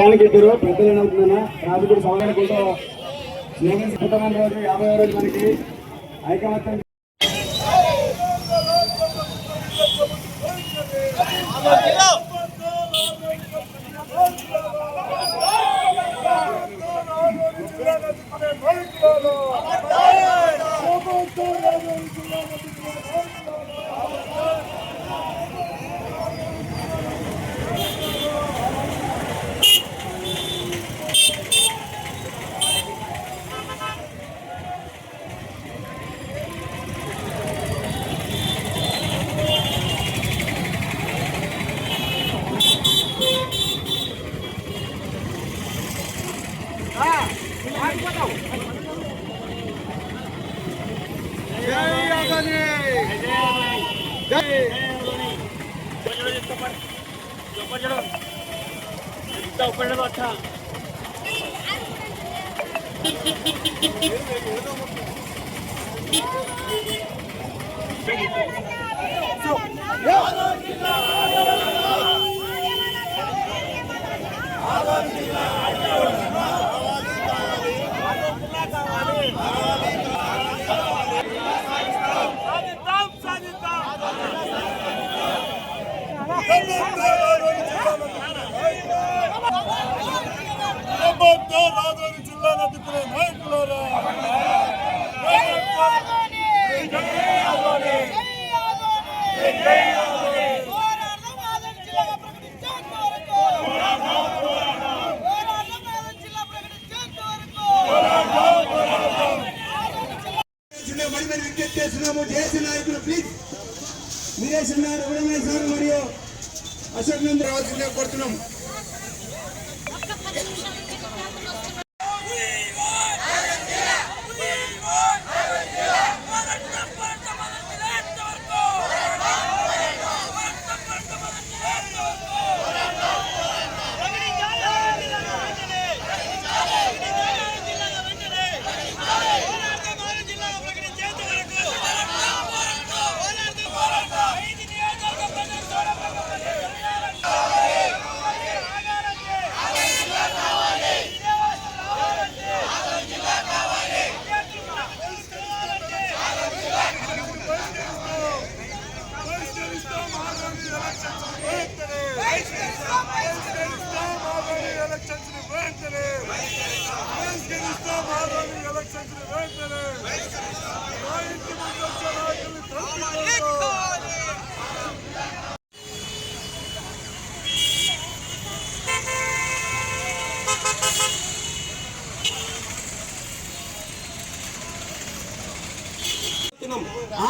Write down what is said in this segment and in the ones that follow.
శవానికి ఇద్దరు పెద్దలు అవుతుందన్న రాజుగుడి శవానికి స్నేహితులు కుటుంబం రోజు 50వ రోజు మనకి ఐకమత్యం अच्छा నాయకులు ప్లీజ్ మీరేష్ అన్నారు రమేష్ గారు మరియు అశోక్ నంద్ రావాల్సిందే కోరుతున్నాం.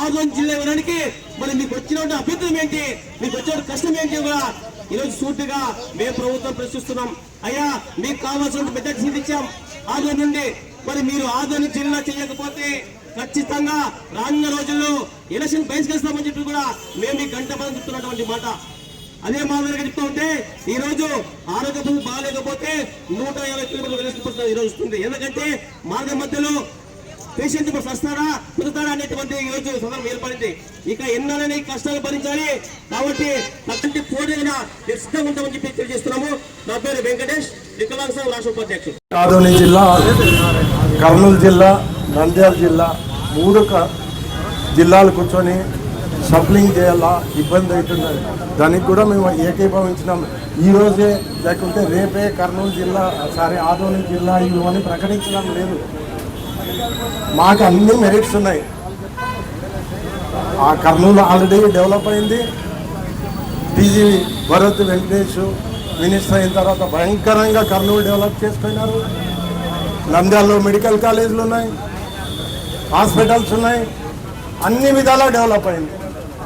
ఆదోని జిల్లా ఇవ్వడానికి మరి మీకు వచ్చిన అభ్యంతరం ఏంటి, మీకు వచ్చిన కష్టం ఏంటి కూడా ఈరోజు సూటిగా మేము ప్రభుత్వం ప్రశ్నిస్తున్నాం. అయ్యా మీకు కావాల్సిన పెద్ద సీట్ ఇచ్చాం ఆదోని నుండి, మరి మీరు ఆదోని జిల్లా చేయకపోతే ఖచ్చితంగా రానున్న రోజుల్లో ఎలక్షన్ బహిష్కరిస్తామని చెప్పి కూడా మేము మీకు గంట పదం చెప్తున్నటువంటి మాట. అదే మా దగ్గర చెప్తూ ఉంటే ఈ రోజు ఆరోగ్యం బాగాలేకపోతే 150 కిలోమీటర్లు వెలుస్తుంది ఈ రోజు వస్తుంది. ఎందుకంటే మార్గం మధ్యలో పేషెంట్ వస్తాడా కుదుతాడా అనేటువంటి ఈ రోజు సందర్భం ఏర్పడింది. ఇక ఎన్నాలని కష్టాలు భరించాలి కాబట్టి అటువంటి పోటీగా సిద్ధంగా ఉంటామని చెప్పి తెలియజేస్తున్నాము. నా పేరు వెంకటేష్, వికలాంగ సంఘం రాష్ట్ర ఉపాధ్యక్షుడు. ఆదోని జిల్లా, కర్నూలు జిల్లా, నంద్యాల జిల్లా 3 జిల్లాలు కూర్చొని షఫ్లింగ్ చేయాలా ఇబ్బంది అవుతున్నది. దానికి కూడా మేము ఏకీభవించినాం. ఈరోజే లేకుంటే రేపే కర్నూలు జిల్లా ఆదోని జిల్లా ఇవన్నీ ప్రకటించడం లేదు. మాకు అన్ని మెరిట్స్ ఉన్నాయి. ఆ కర్నూలు ఆల్రెడీ డెవలప్ అయింది. టీజీ భరత్ వెంకటేష్ మినిస్టర్ అయిన తర్వాత భయంకరంగా కర్నూలు డెవలప్ చేసుకున్నారు. నంద్యాలలో మెడికల్ కాలేజీలు ఉన్నాయి, హాస్పిటల్స్ ఉన్నాయి, అన్ని విధాలా డెవలప్ అయింది.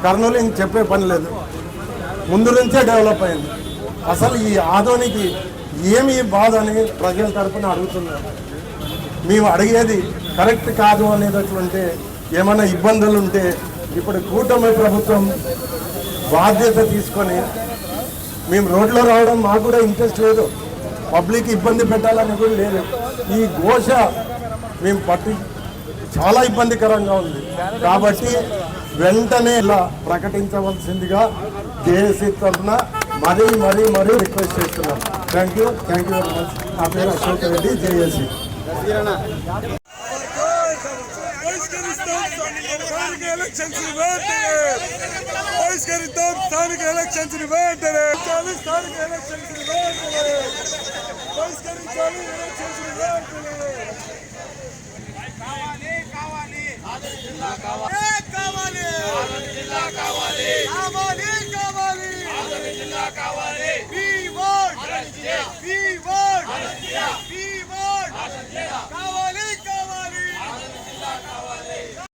కర్నూలు ఇంక చెప్పే పని లేదు, ముందు నుంచే డెవలప్ అయింది. అసలు ఈ ఆదోనికి ఏమి బాధ అని ప్రజల తరఫున అడుగుతున్నారు. మేము అడిగేది కరెక్ట్ కాదు అనేటటువంటి ఏమైనా ఇబ్బందులు ఉంటే ఇప్పుడు కూటమి ప్రభుత్వం బాధ్యత తీసుకొని మేము రోడ్లో రావడం మాకు కూడా ఇంట్రెస్ట్ లేదు, పబ్లిక్ ఇబ్బంది పెట్టాలని కూడా లేదు. ఈ ఘోష మేము చాలా ఇబ్బందికరంగా ఉంది కాబట్టి వెంటనే ఇలా ప్రకటించవలసిందిగా జేఏసీ తరఫున మరీ రిక్వెస్ట్ చేస్తున్నాం. Thank you very much. నా పేరు అశోక్ రెడ్డి, జేఏసీ. బహిష్కరిద్దాం స్థానిక ఎలక్షన్స్ వెంటనే. స్థానిక ఎలక్షన్స్ వెంటనే బహిష్కరించాలి. ఎలక్షన్స్ వెంటనే కావాలి.